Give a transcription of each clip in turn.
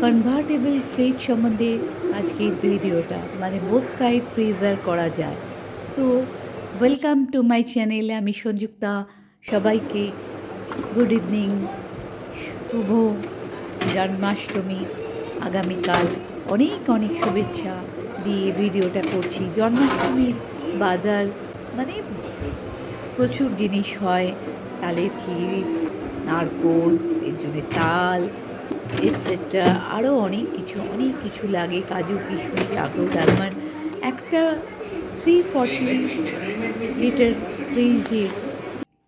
Convertible fridge সম্বন্ধে আজকের ভিডিওটা, মানে বোথ সাইড ফ্রিজার করা যায়। তো ওয়েলকাম টু মাই চ্যানেল, আমি সংযুক্তা। সবাইকে গুড ইভিনিং, শুভ জন্মাষ্টমী। আগামীকাল অনেক অনেক শুভেচ্ছা দিয়ে ভিডিওটা করছি। জন্মাষ্টমীর বাজার মানে প্রচুর জিনিস হয়, তালের ক্ষীর, নারকোল, এর জন্যে তাল, এটসেট্রা, আরও অনেক কিছু লাগে, কাজু কিশমিশ আখরোট আলমন্ড। একটা 340 লিটার ফ্রিজে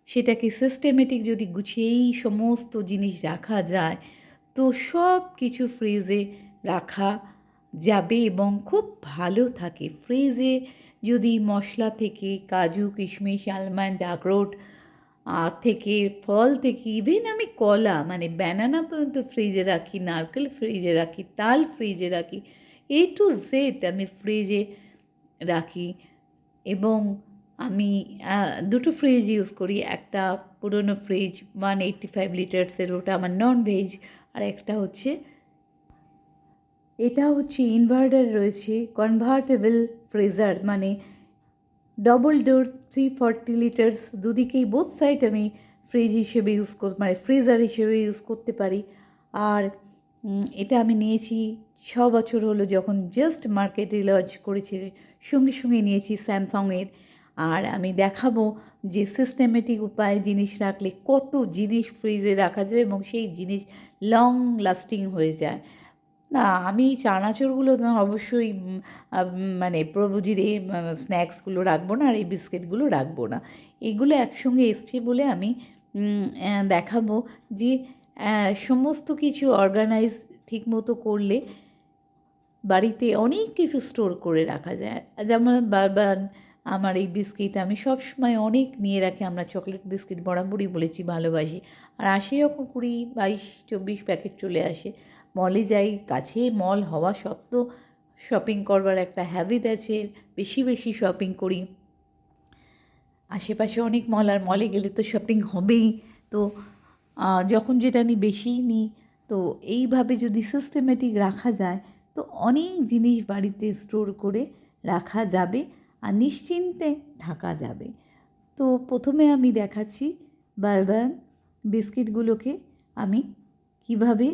সেটাকে সিস্টেমেটিক যদি গুছিয়েই সমস্ত জিনিস রাখা যায়, তো সব কিছু ফ্রিজে রাখা যাবে এবং খুব ভালো থাকে। ফ্রিজে যদি মশলা থেকে কাজু কিশমিশ আলমন্ড আখরোট থেকে ফল থেকে ইভেন আমি কলা মানে ব্যানানা পর্যন্ত ফ্রিজে রাখি, নারকেল ফ্রিজে রাখি, তাল ফ্রিজে রাখি, টু জেড আমি ফ্রিজে রাখি। এবং আমি দুটো ফ্রিজ ইউজ করি। একটা পুরনো ফ্রিজ 185 লিটার্সের, ওটা আমার নন ভেজ। আর একটা হচ্ছে, এটা হচ্ছে ইনভার্টার রয়েছে, কনভার্টেবল ফ্রিজার, মানে ডবল ডোর 340 লিটার্স, দুদিকেই বোথ সাইড আমি ফ্রিজ হিসেবে মানে ফ্রিজার হিসেবে ইউজ করতে পারি। আর এটা আমি নিয়েছি 6 বছর হলো, যখন জাস্ট মার্কেটে লঞ্চ করেছে, সঙ্গে সঙ্গে নিয়েছি স্যামসাংয়ের। আর আমি দেখাবো যে সিস্টেমেটিক উপায়ে জিনিস রাখলে কত জিনিস ফ্রিজে রাখা যায় এবং সেই জিনিস লং লাস্টিং হয়ে যায়। না, আমি চানাচুরগুলো তো অবশ্যই মানে প্রভুজির এই স্ন্যাক্সগুলো রাখবো না, আর এই বিস্কিটগুলো রাখবো না। এগুলো একসঙ্গে এসছে বলে আমি দেখাবো যে সমস্ত কিছু অর্গানাইজ ঠিকমতো করলে বাড়িতে অনেক কিছু স্টোর করে রাখা যায়। যেমন বারবার আমার এই বিস্কিট আমি সব সময় অনেক নিয়ে রাখি। আমরা চকলেট বিস্কিট বরাবরই বলেছি ভালোবাসি। আর আসে যখন 20, 22, 24 প্যাকেট চলে আসে। মলে যাই, কাছে মল হওয়া সত্ত্বেও শপিং করবার একটা হ্যাবিট আছে, বেশি বেশি শপিং করি। আশেপাশে অনেক মল, আর মলে গেলে তো শপিং হবেই। তো যখন যেটা নিই বেশিই নিই। তো এইভাবে যদি সিস্টেমেটিক রাখা যায়, তো অনেক জিনিস বাড়িতে স্টোর করে রাখা যাবে আর নিশ্চিন্তে থাকা যাবে। তো প্রথমে আমি দেখাচ্ছি বারবার বিস্কিটগুলোকে আমি কিভাবে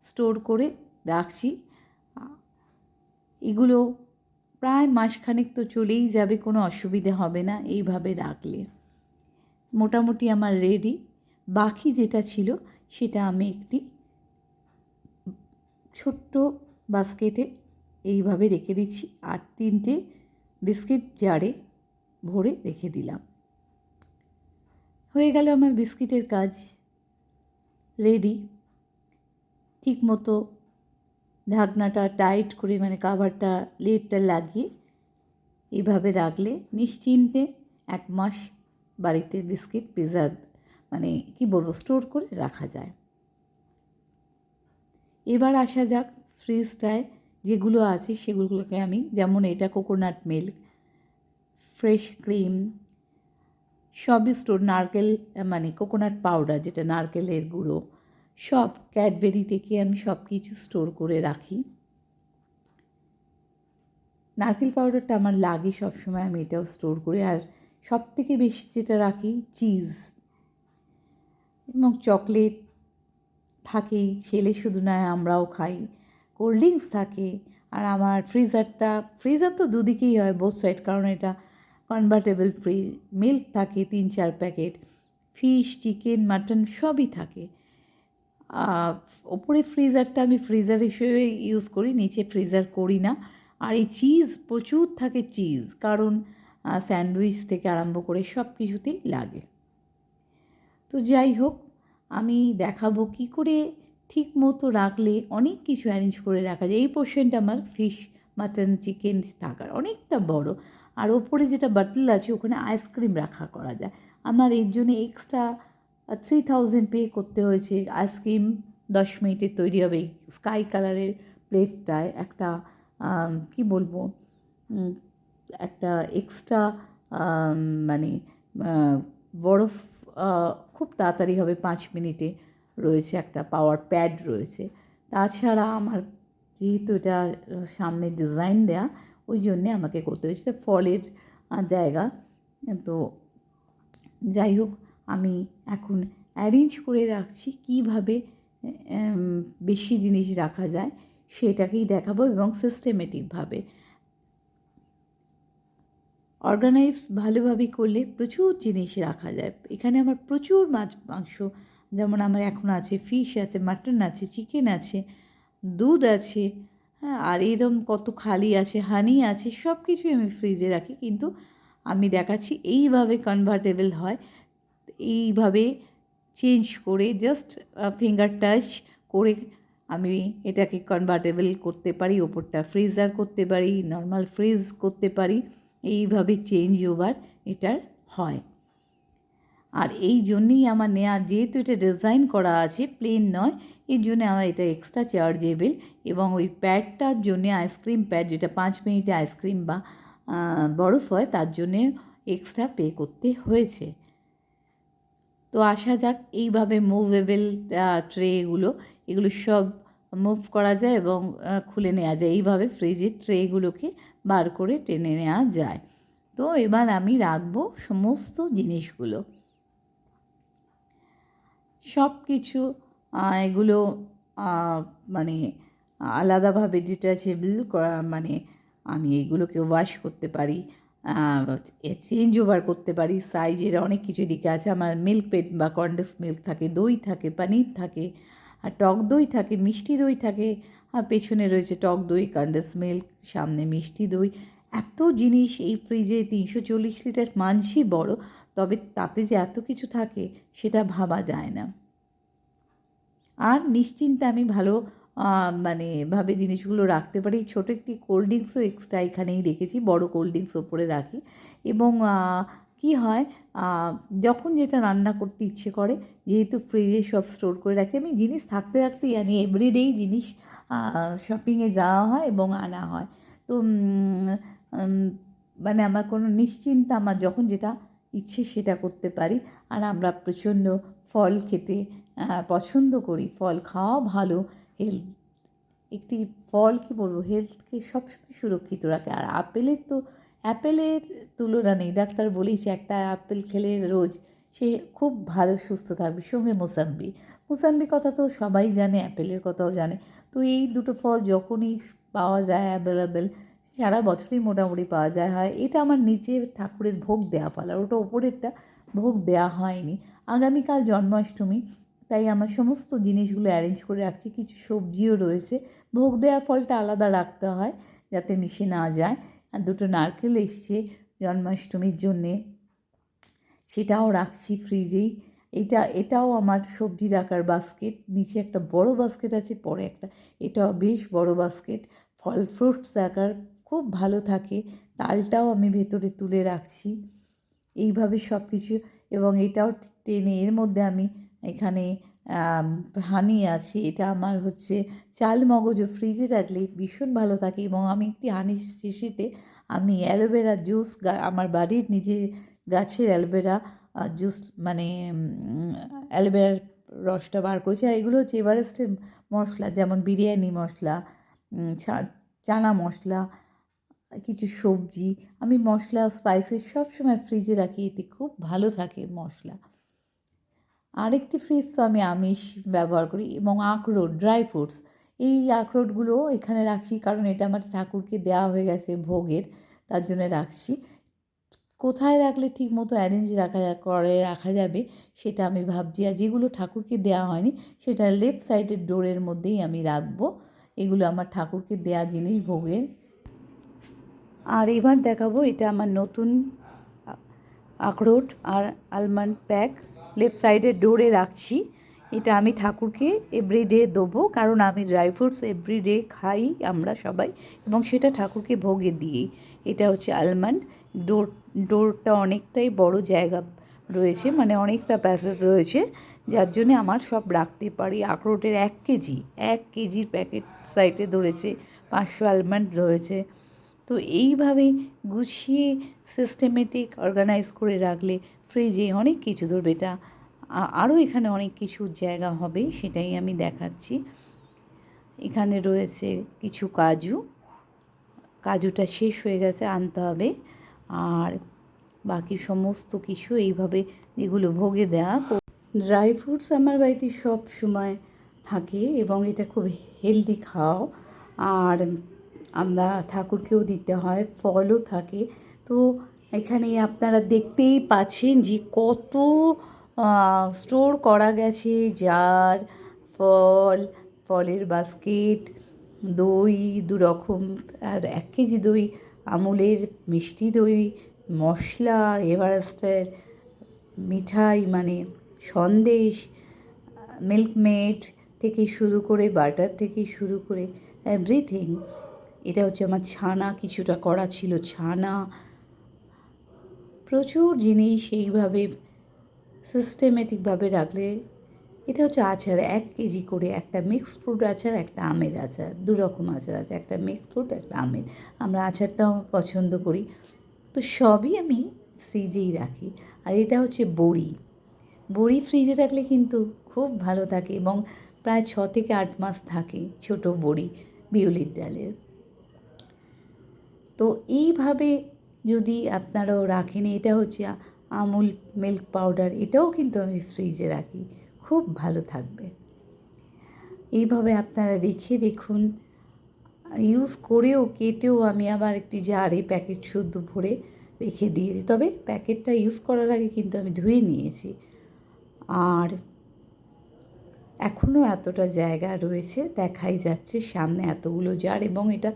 স্টোর করে রাখছি। এগুলো প্রায় মাসখানেক তো চলেই যাবে, কোনো অসুবিধে হবে না এইভাবে রাখলে। মোটামুটি আমার রেডি। বাকি যেটা ছিল সেটা আমি একটি ছোট্ট বাস্কেটে এইভাবে রেখে দিচ্ছি, আর 3টে বিস্কিট জারে ভরে রেখে দিলাম। হয়ে গেল আমার বিস্কিটের কাজ রেডি। ঠিক মতো ঢাকনাটা টাইট করে, মানে কাভারটা লিডটা লাগিয়ে এইভাবে রাখলে নিশ্চিন্তে 1 মাস বাড়িতে বিস্কিট প্রিজার্ভ, মানে কি বলবো, স্টোর করে রাখা যায়। এবার আসা যাক ফ্রিজটায় যেগুলো আছে সেগুলোকে আমি, যেমন এটা কোকোনাট মিল্ক, ফ্রেশ ক্রিম, সবই স্টোর, নারকেল মানে কোকোনাট পাউডার যেটা নারকেলের গুঁড়ো, সব ক্যাডবেরি থেকে আমি সব কিছু স্টোর করে রাখি। নারকেল পাউডারটা আমার লাগে সবসময়, আমি এটাও স্টোর করি। আর সব থেকে বেশি যেটা রাখি চিজ এবং চকলেট থাকেই, ছেলে শুধু নয় আমরাও খাই, কোল্ড ড্রিঙ্কস থাকে। আর আমার ফ্রিজার তো দুদিকেই হয়, বোথ সাইড, কারণ এটা কনভার্টেবল ফ্রিজ। মিল্ক থাকে 3-4 প্যাকেট, ফিশ চিকেন মাটন সবই থাকে। ওপরে ফ্রিজারটা আমি ফ্রিজার হিসেবে ইউজ করি, নিচে ফ্রিজার করি না। আর এই চিজ প্রচুর থাকে, চিজ, কারণ স্যান্ডউইচ থেকে আরম্ভ করে সব কিছুতেই লাগে। তো যাই হোক, আমি দেখাবো কী করে ঠিক মতো রাখলে অনেক কিছু অ্যারেঞ্জ করে রাখা যায়। এই পোর্শনটা আমার ফিশ মাটন চিকেন থাকার অনেকটা বড়, আর ওপরে যেটা বাটল আছে ওখানে আইসক্রিম রাখা করা যায়। আমার এর জন্য এক্সট্রা 3000 পে করতে হয়েছে। আইসক্রিম 10 মিনিটে তৈরি হবে। এই স্কাই কালারের প্লেটটায় একটা কি বলবো, একটা এক্সট্রা মানে বরফ খুব তাড়াতাড়ি হবে, 5 মিনিটে রয়েছে, একটা পাওয়ার প্যাড রয়েছে। তাছাড়া আমার যেহেতু এটা সামনে ডিজাইন দেয়া, ওই জন্যে আমাকে করতে হয়েছে। এটা ফলের জায়গা। তো যাই হোক, আমি এখন অ্যারেঞ্জ করে রাখছি কীভাবে বেশি জিনিস রাখা যায় সেটাকেই দেখাবো, এবং সিস্টেমেটিকভাবে অর্গানাইজ ভালোভাবে করলে প্রচুর জিনিস রাখা যায়। এখানে আমার প্রচুর মাছ মাংস, যেমন আমার এখন আছে ফিশ আছে, মাটন আছে, চিকেন আছে, দুধ আছে, হ্যাঁ, আর এরকম কত খালি আছে, হানি আছে, সব কিছুই আমি ফ্রিজে রাখি। কিন্তু আমি দেখাচ্ছি এইভাবে কনভার্টেবল হয়, এইভাবে চেঞ্জ করে জাস্ট ফিঙ্গার টাচ করে আমি এটাকে কনভার্টেবল করতে পারি, ওপরটা ফ্রিজার করতে পারি, নর্মাল ফ্রিজ করতে পারি। এইভাবে চেঞ্জ ওভার এটার হয়। আর এই জন্যেই আমার নেওয়ার, যেহেতু এটা ডিজাইন করা আছে, প্লেন নয়, এই জন্যে আমার এটা এক্সট্রা চার্জেবল। এবং ওই প্যাডটার জন্যে, আইসক্রিম প্যাড যেটা 5 মিনিটে আইসক্রিম বা বরফ হয়, তার জন্যে এক্সট্রা পে করতে হয়েছে। তো আসা যাক, এইভাবে মুভেবল এগুলো সব মুভ করা যায় এবং খুলে নেওয়া যায়। এইভাবে ফ্রিজের ট্রেগুলোকে বার করে টেনে নেওয়া যায়। তো এবার আমি রাখবো সমস্ত জিনিসগুলো, সব কিছু। এগুলো মানে আলাদাভাবে ডিটাচেবল করা, মানে আমি এইগুলোকে ওয়াশ করতে পারি, চেঞ্জ ওভার করতে পারি। সাইজের অনেক কিছু দিকে আছে। আমার মিল্ক পেড বা কন্ডেন্স মিল্ক থাকে, দই থাকে, পনির থাকে, আর টক দই থাকে, মিষ্টি দই থাকে, আর পেছনে রয়েছে টক দই, কন্ডেন্স মিল্ক, সামনে মিষ্টি দই। এত জিনিস এই ফ্রিজে, 340 লিটার মানছি বড়, তবে তাতে যে এত কিছু থাকে সেটা ভাবা যায় না। আর নিশ্চিন্তে আমি ভালো ভাবে জিনিসগুলো রাখতে পারি। ছোটো একটি কোল্ড ড্রিঙ্কসও এক্সট্রা এখানেই রেখেছি, বড় কোল্ড ড্রিঙ্কস ওপরে রাখি। এবং কি হয়, যখন যেটা রান্না করতে ইচ্ছে করে, যেহেতু ফ্রিজে সব স্টোর করে রাখি, আমি জিনিস থাকতে থাকতেই আনি। এভরিডেই জিনিস শপিংয়ে যাওয়া হয় এবং আনা হয়। তো আমার কোনো নিশ্চিন্তা, আমার যখন যেটা ইচ্ছে সেটা করতে পারি। আর আমরা প্রচণ্ড ফল খেতে পছন্দ করি। ফল খাওয়া ভালো, হেলথ, একটি ফল কী বলবো, হেলথকে সবসময় সুরক্ষিত রাখে। আর অ্যাপেলের তুলনা নেই। ডাক্তার বলেছে একটা অ্যাপেল খেলে রোজ সে খুব ভালো সুস্থ থাকবে। সঙ্গে মোসাম্বি কথা তো সবাই জানে, অ্যাপেলের কথাও জানে। তো এই দুটো ফল যখনই পাওয়া যায় অ্যাভেলেবেল, সারা বছরই মোটামুটি পাওয়া যায়। এটা আমার নিচে ঠাকুরের ভোগ দেওয়া ফল, আর ওটা ওপরেরটা ভোগ দেওয়া হয়নি। আগামীকাল জন্মাষ্টমী, তাই আমার সমস্ত জিনিসগুলো অ্যারেঞ্জ করে রাখছি। কিছু সবজিও রয়েছে। ভোগ দেওয়া ফলটা আলাদা রাখতে হয় যাতে মিশে না যায়। আর দুটো নারকেল এসছে জন্মাষ্টমীর জন্যে, সেটাও রাখছি ফ্রিজেই। এটাও আমার সবজি রাখার বাস্কেট। নিচে একটা বড় বাস্কেট আছে, পরে একটা, এটাও বেশ বড় বাস্কেট। ফল ফ্রুটস রাখার খুব ভালো থাকে। তালটাও আমি ভেতরে তুলে রাখছি। এইভাবে সব কিছু। এবং এটাও টেনে, এর মধ্যে আমি এখানে হানি আছে। এটা আমার হচ্ছে চাল মগজও ফ্রিজে রাখলে ভীষণ ভালো থাকে। এবং আমি একটি হানির শিশিতে আমি অ্যালোভেরা জুস, আমার বাড়ির নিজে গাছের অ্যালোভেরা জুস, অ্যালোভেরার রসটা বার করেছি। আর এগুলো হচ্ছে এভারেস্টের মশলা, যেমন বিরিয়ানি মশলা, চানা মশলা, কিছু সবজি। আমি মশলা স্পাইসেস সবসময় ফ্রিজে রাখি, এতে খুব ভালো থাকে মশলা। আরেকটি ফ্রিজ তো আমি আমিষ ব্যবহার করি। এবং আখরোট, ড্রাই ফ্রুটস, এই আখরোটগুলো এখানে রাখছি, কারণ এটা আমার ঠাকুরকে দেওয়া হয়ে গেছে ভোগের, তার জন্য রাখছি। কোথায় রাখলে ঠিক মতো অ্যারেঞ্জ রাখা যাবে সেটা আমি ভাবছি। আর যেগুলো ঠাকুরকে দেওয়া হয়নি সেটা লেফট সাইডের ডোরের মধ্যেই আমি রাখবো। এগুলো আমার ঠাকুরকে দেওয়া জিনিস ভোগের। আর এবার দেখাবো, এটা আমার নতুন আখরোট আর আলমন্ড প্যাক লেফট সাইডের ডোরে রাখছি। এটা আমি ঠাকুরকে এভরিডে দেবো, কারণ আমি ড্রাই ফ্রুটস এভরিডে খাই আমরা সবাই, এবং সেটা ঠাকুরকে ভোগে দিই। এটা হচ্ছে আলমন্ড। ডোরটা অনেকটাই বড় জায়গা রয়েছে, অনেকটা প্যাসেজ রয়েছে, যার জন্যে আমার সব রাখতে পারি। আখরোটের 1 কেজির প্যাকেট সাইডে ধরেছে, 500 আলমন্ড রয়েছে। তো এইভাবে গুছিয়ে সিস্টেমেটিক অর্গানাইজ করে রাখলে ফ্রিজে অনেক কিছু ধরবে। এটা আরও এখানে অনেক কিছু জায়গা হবে, সেটাই আমি দেখাচ্ছি। এখানে রয়েছে কিছু কাজুটা শেষ হয়ে গেছে, আনতে হবে। আর বাকি সমস্ত কিছু এইভাবে যেগুলো ভোগে দেওয়া। ড্রাই ফ্রুটস আমার বাড়িতে সব সময় থাকে এবং এটা খুব হেলদি খাওয়া। আর আমরা ঠাকুরকেও দিতে হয়, ফলও থাকে। তো এখানে আপনারা দেখতেই পাচ্ছেন যে কত স্টোর করা গেছে, জার, ফলের বাস্কেট, দই 2 রকম, আর 1 কেজি দই, আমুলের মিষ্টি দই, মশলা, এভারেস্টের মিঠাই মানে সন্দেশ, মিল্কমেড থেকে শুরু করে বাটার থেকে শুরু করে এভরিথিং। এটা হচ্ছে আমার ছানা, কিছুটা করা ছিল ছানা, প্রচুর জিনিস এইভাবে সিস্টেমেটিকভাবে রাখলে। এটা হচ্ছে আচার, 1 কেজি করে, একটা মিক্সড ফ্রুট আচার, একটা আমের আচার, 2 রকম আচার আছে, একটা মিক্সড ফ্রুট, একটা আমের। আমরা আচারটাও পছন্দ করি। তো সবই আমি ফ্রিজেই রাখি। আর এটা হচ্ছে বড়ি ফ্রিজে রাখলে কিন্তু খুব ভালো থাকে এবং প্রায় 6 থেকে 8 মাস থাকে ছোটো বড়ি, বিউলির ডালের। তো এইভাবে যদি আপনারাও রাখেন, এটা হচ্ছে আমুল মিল্ক পাউডার, এটাও কিন্তু আমি ফ্রিজে রাখি, খুব ভালো থাকবে। এইভাবে আপনারা রেখে দেখুন। ইউজ করেও কেটেও আমি আবার একটি জারে প্যাকেট শুদ্ধ ভরে রেখে দিয়েছি, তবে প্যাকেটটা ইউজ করার আগে কিন্তু আমি ধুয়ে নিয়েছি। আর এখনও এতটা জায়গা রয়েছে, দেখাই যাচ্ছে সামনে এতগুলো জার, এবং এটা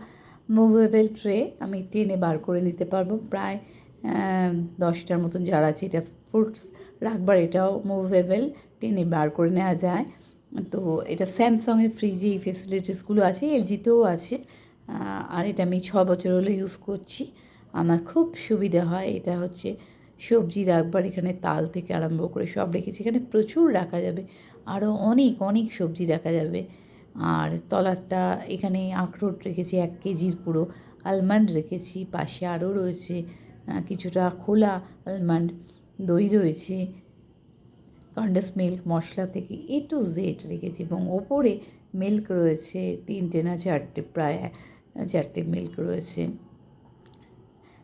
মুভেবল ট্রে, আমি টেনে বার করে নিতে পারবো। প্রায় 10টার মতন জার আছে। এটা ফ্রুটস রাখবার, এটাও মুভেবল, টেনে বার করে নেওয়া যায়। তো এটা স্যামসাংয়ের ফ্রিজে এই ফেসিলিটিসগুলো আছে, এলজিতেও আছে। আর এটা আমি 6 বছর হলো ইউজ করছি, আমার খুব সুবিধা হয়। এটা হচ্ছে সবজি রাখবার, এখানে তাল থেকে আরম্ভ করে সব রেখেছি, এখানে প্রচুর রাখা যাবে, আরও অনেক সবজি রাখা যাবে। আর তলারটা এখানে আখরোট রেখেছি 1 কেজির পুরো, আলমন্ড রেখেছি, পাশে আরও রয়েছে কিছুটা খোলা আলমন্ড, দই রয়েছে, কন্ডেন্স মিল্ক, মশলা থেকে A to Z রেখেছি, এবং ওপরে মিল্ক রয়েছে 3টে না 4টে, প্রায় 4টে মিল্ক রয়েছে।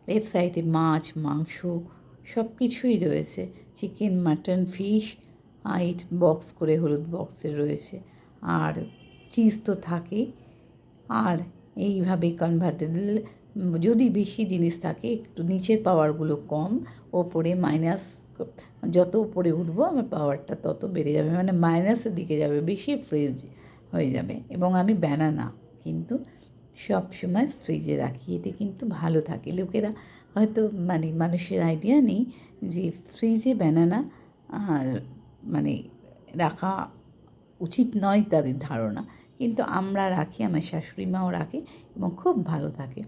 লেফট সাইডে মাছ, মাংস সব কিছুই রয়েছে, চিকেন, মাটন, ফিশ, আইট বক্স করে হলুদ বক্সে রয়েছে। আর চিজ তো থাকেই। আর এইভাবে কনভার্টেবল, যদি বেশি জিনিস থাকে একটু নিচের পাওয়ারগুলো কম, ওপরে মাইনাস, যত উপরে উঠবো আমার পাওয়ারটা তত বেড়ে যাবে, মানে মাইনাসের দিকে যাবে, বেশি ফ্রিজ হয়ে যাবে। এবং আমি ব্যানানা কিন্তু সব সময় ফ্রিজে রাখি, এতে কিন্তু ভালো থাকে। লোকেরা হয়তো মানে মানুষের আইডিয়া নেই যে ফ্রিজে ব্যানানা মানে রাখা উচিত নয়, তাদের ধারণা, কিন্তু আমরা রাখি, আমার শাশুড়ি মাও রাখে এবং খুব ভালো থাকে।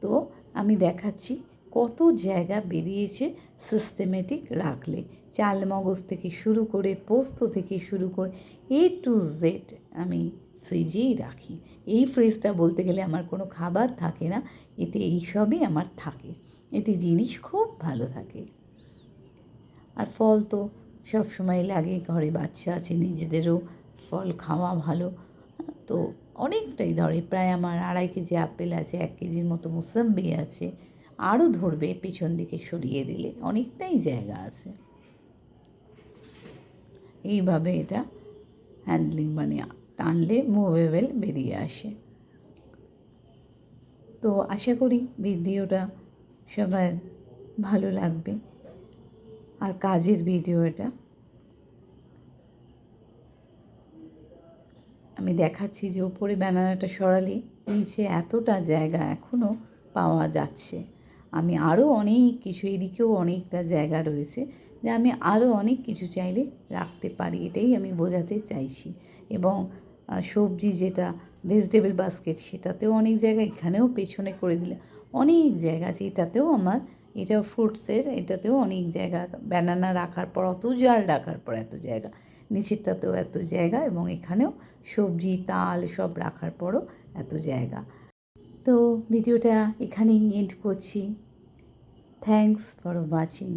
তো আমি দেখাচ্ছি কত জায়গা বেরিয়েছে সিস্টেমেটিক রাখলে, চাল মগজ থেকে শুরু করে, পোস্ত থেকে শুরু করে A to Z আমি ফ্রিজেই রাখি। এই ফ্রিজটা বলতে গেলে আমার কোনো খাবার থাকে না, এতে এই সবই আমার থাকে, এতে জিনিস খুব ভালো থাকে। আর ফল তো সব সময় লাগে, ঘরে বাচ্চা আছে, নিজেদেরও ফল খাওয়া ভালো। তো অনেকটাই ধরে, প্রায় আমার 2.5 কেজি আপেল আছে, 1 কেজির মতো মুসাম্বি আছে, আরও ধরবে পিছন দিকে সরিয়ে দিলে, অনেকটাই জায়গা আছে। এইভাবে এটা হ্যান্ডলিং মানে টানলে মুভেবল বেরিয়ে আসে। তো আশা করি ভিডিওটা সবার ভালো লাগবে। আর কাজের ভিডিও এটা, আমি দেখাচ্ছি যে ওপরে ব্যানানাটা সরালে নিচে এতটা জায়গা এখনও পাওয়া যাচ্ছে। আমি আরও অনেক কিছু, এদিকেও অনেকটা জায়গা রয়েছে, যে আমি আরও অনেক কিছু চাইলে রাখতে পারি, এটাই আমি বোঝাতে চাইছি। এবং সবজি যেটা ভেজিটেবল বাস্কেট, সেটাতেও অনেক জায়গা, এখানেও পেছনে করে দিলে অনেক জায়গা আছে, এটাতেও আমার, এটাও ফ্রুটসের, এটাতেও অনেক জায়গা, ব্যানানা রাখার পর অত জার রাখার পর এত জায়গা, নিচেরটাতেও এত জায়গা, এবং এখানেও সবজি, তাল সব রাখার পরও এত জায়গা। তো ভিডিওটা এখানেই এন্ড করছি। Thanks for watching.